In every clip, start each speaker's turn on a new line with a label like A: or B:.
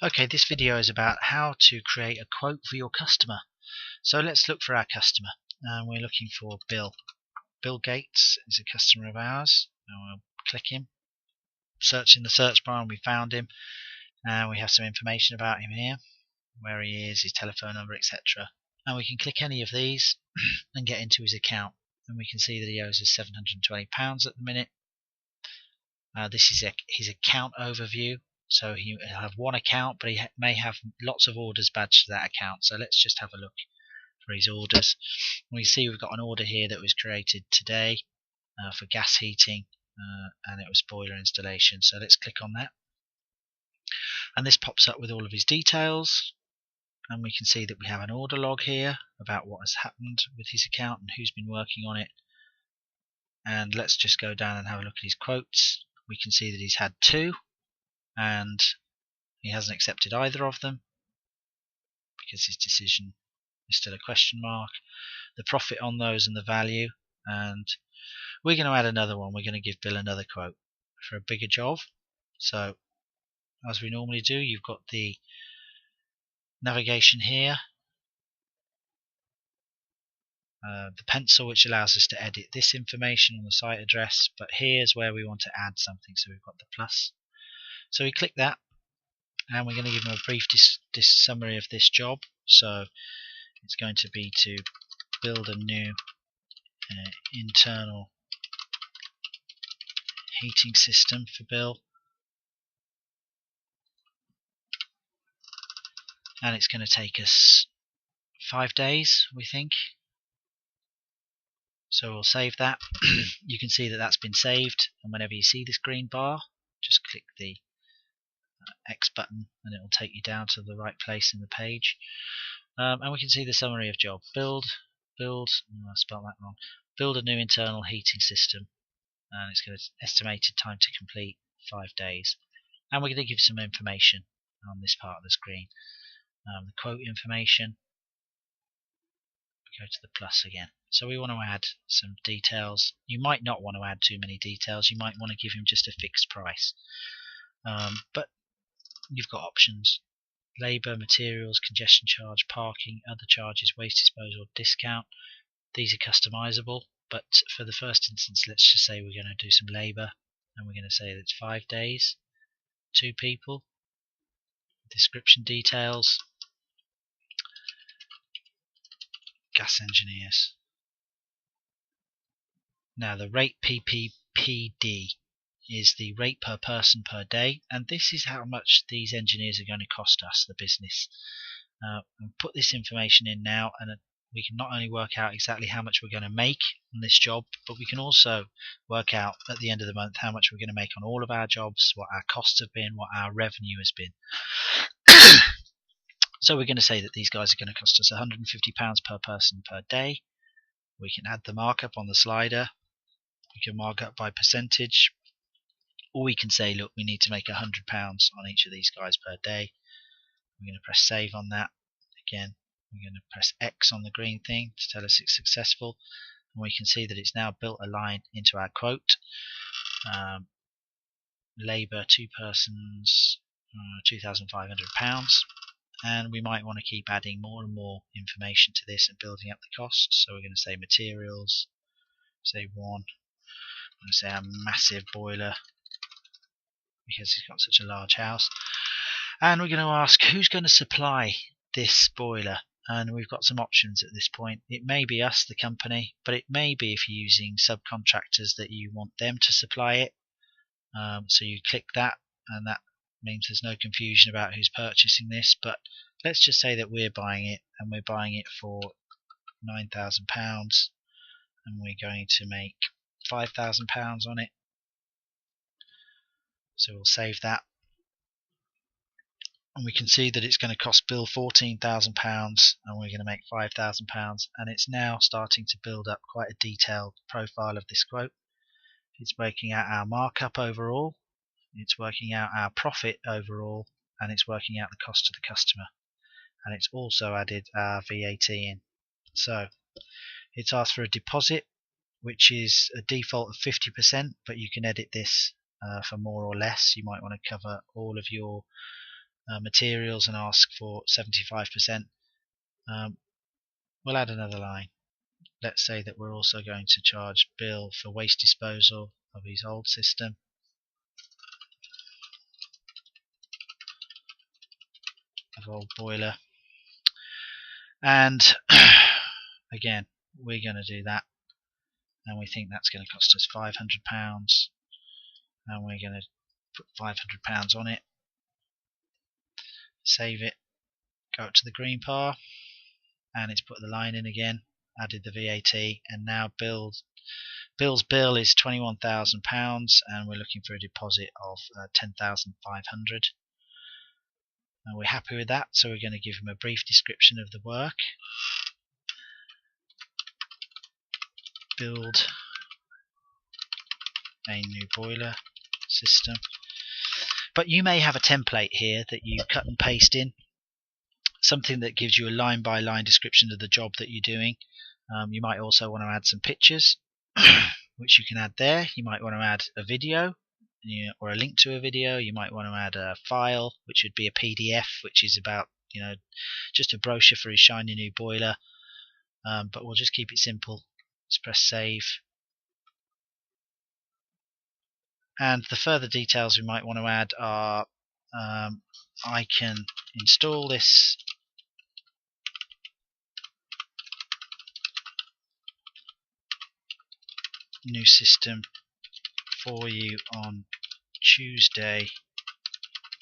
A: Okay, this video is about how to create a quote for your customer. So let's look for our customer. We're looking for Bill. Bill Gates is a customer of ours. We'll click him, search in the search bar, and we found him. And we have some information about him here, where he is, his telephone number, etc. And we can click any of these and get into his account. And we can see that he owes us £720 at the minute. This is his account overview. So he'll have one account, but he may have lots of orders badged to that account. So let's just have a look for his orders. We see we've got an order here that was created today for gas heating, and it was boiler installation. So let's click on that. And this pops up with all of his details. And we can see that we have an order log here about what has happened with his account and who's been working on it. And let's just go down and have a look at his quotes. We can see that he's had 2. And he hasn't accepted either of them because his decision is still a question mark. The profit on those and the value, and we're going to add another one. We're going to give Bill another quote for a bigger job. So as we normally do, you've got the navigation here, the pencil, which allows us to edit this information on the site address, but here's where we want to add something. So we've got the plus. So we click that, and we're going to give him a brief summary of this job. So it's going to be to build a new internal heating system for Bill, and it's going to take us 5 days, we think. So we'll save that. You can see that that's been saved, and whenever you see this green bar, just click the X button and it will take you down to the right place in the page. And we can see the summary of job. Build, I spelled that wrong. Build a new internal heating system, and it's got an estimated time to complete 5 days. And we're going to give some information on this part of the screen. The quote information. Go to the plus again. So we want to add some details. You might not want to add too many details. You might want to give him just a fixed price. But you've got options: labour, materials, congestion charge, parking, other charges, waste disposal, discount. These are customizable, but for the first instance, let's just say we're going to do some labour, and we're going to say that it's 5 days, 2 people. Description details: gas engineers. Now the rate PPPD is the rate per person per day, and this is how much these engineers are going to cost us, the business. And put this information in now, and we can not only work out exactly how much we're going to make on this job, but we can also work out at the end of the month how much we're going to make on all of our jobs, what our costs have been, what our revenue has been. So we're going to say that these guys are going to cost us £150 per person per day. We can add the markup on the slider. We can mark up by percentage, or we can say, look, we need to make £100 on each of these guys per day. We're going to press save on that. Again, we're going to press X on the green thing to tell us it's successful, and we can see that it's now built a line into our quote. Labour, 2 persons, £2,500, and we might want to keep adding more and more information to this and building up the costs. So we're going to say materials, say 1. I'm going to say a massive boiler because he's got such a large house, and we're going to ask who's going to supply this boiler. And we've got some options at this point. It may be us, the company, but it may be if you're using subcontractors that you want them to supply it. So you click that, and that means there's no confusion about who's purchasing this. But let's just say that we're buying it, and we're buying it for £9,000, and we're going to make £5,000 on it. So we'll save that, and we can see that it's going to cost Bill £14,000, and we're going to make £5,000, and it's now starting to build up quite a detailed profile of this quote. It's working out our markup overall, it's working out our profit overall, and it's working out the cost to the customer, and it's also added our VAT in. So it's asked for a deposit, which is a default of 50%, but you can edit this for more or less. You might want to cover all of your materials and ask for 75%, we'll add another line. Let's say that we're also going to charge Bill for waste disposal of his old system. Of old boiler. And again, we're going to do that. And we think that's going to cost us £500. And we're going to put £500 on it. Save it. Go up to the green bar. And it's put the line in again. Added the VAT. And now Bill's bill is £21,000, and we're looking for a deposit of £10,500. And we're happy with that, so we're going to give him a brief description of the work. Build a new boiler system. But you may have a template here that you cut and paste in, something that gives you a line-by-line description of the job that you're doing. You might also want to add some pictures, which you can add there. You might want to add a video, or a link to a video. You might want to add a file, which would be a PDF, which is about, just a brochure for his shiny new boiler. But we'll just keep it simple. Let's press save. And the further details we might want to add are, I can install this new system for you on Tuesday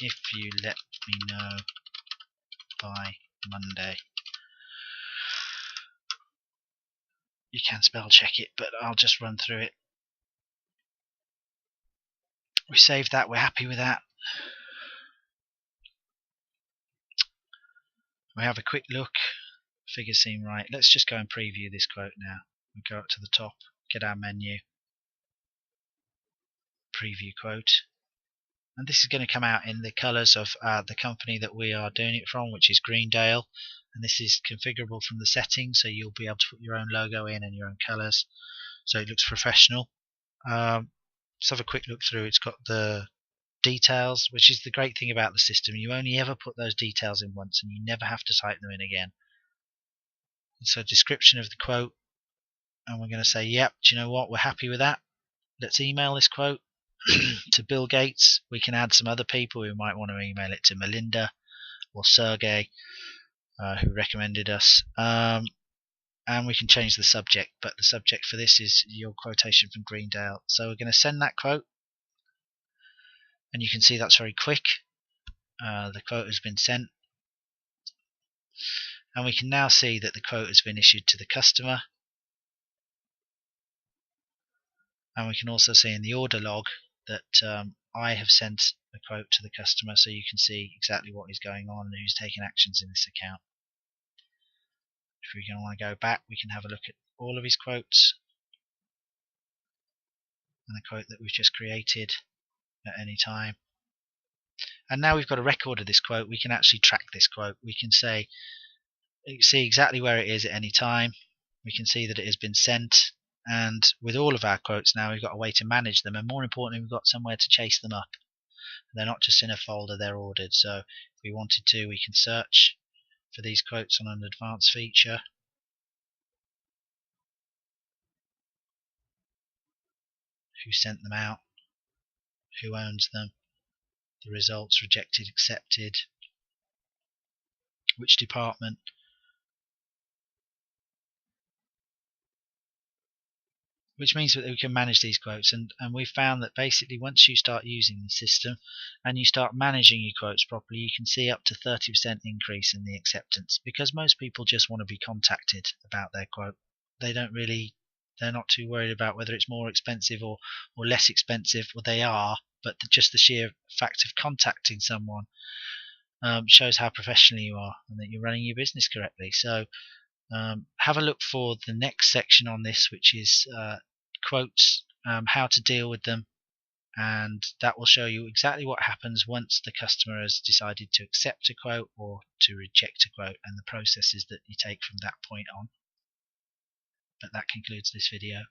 A: if you let me know by Monday. You can spell check it, but I'll just run through it. We saved that, we're happy with that. We have a quick look, figures seem right. Let's just go and preview this quote now. We go up to the top, get our menu, preview quote, and this is going to come out in the colours of the company that we are doing it from, which is Greendale, and this is configurable from the settings, so you'll be able to put your own logo in and your own colours, so it looks professional. Let's have a quick look through. It's got the details, which is the great thing about the system. You only ever put those details in once, and you never have to type them in again. So description of the quote, and we're going to say, yep, do you know what, we're happy with that. Let's email this quote to Bill Gates. We can add some other people. We might want to email it to Melinda or Sergey, who recommended us. And we can change the subject, but the subject for this is your quotation from Greendale. So we're going to send that quote, and you can see that's very quick. The quote has been sent, and we can now see that the quote has been issued to the customer. And we can also see in the order log that I have sent a quote to the customer, so you can see exactly what is going on and who's taking actions in this account. If we want to go back, we can have a look at all of his quotes and the quote that we've just created at any time. And now we've got a record of this quote. We can actually track this quote. We can see exactly where it is at any time. We can see that it has been sent. And with all of our quotes now, we've got a way to manage them, and more importantly, we've got somewhere to chase them up. They're not just in a folder, they're ordered. So if we wanted to, we can search for these quotes on an advanced feature. Who sent them out, who owns them, the results, rejected, accepted, which department. Which means that we can manage these quotes, and we've found that basically once you start using the system and you start managing your quotes properly, you can see up to 30% increase in the acceptance, because most people just want to be contacted about their quote. They're not too worried about whether it's more expensive or less expensive. Well, they are, but just the sheer fact of contacting someone shows how professional you are and that you're running your business correctly. So have a look for the next section on this, which is quotes, how to deal with them, and that will show you exactly what happens once the customer has decided to accept a quote or to reject a quote, and the processes that you take from that point on. But that concludes this video.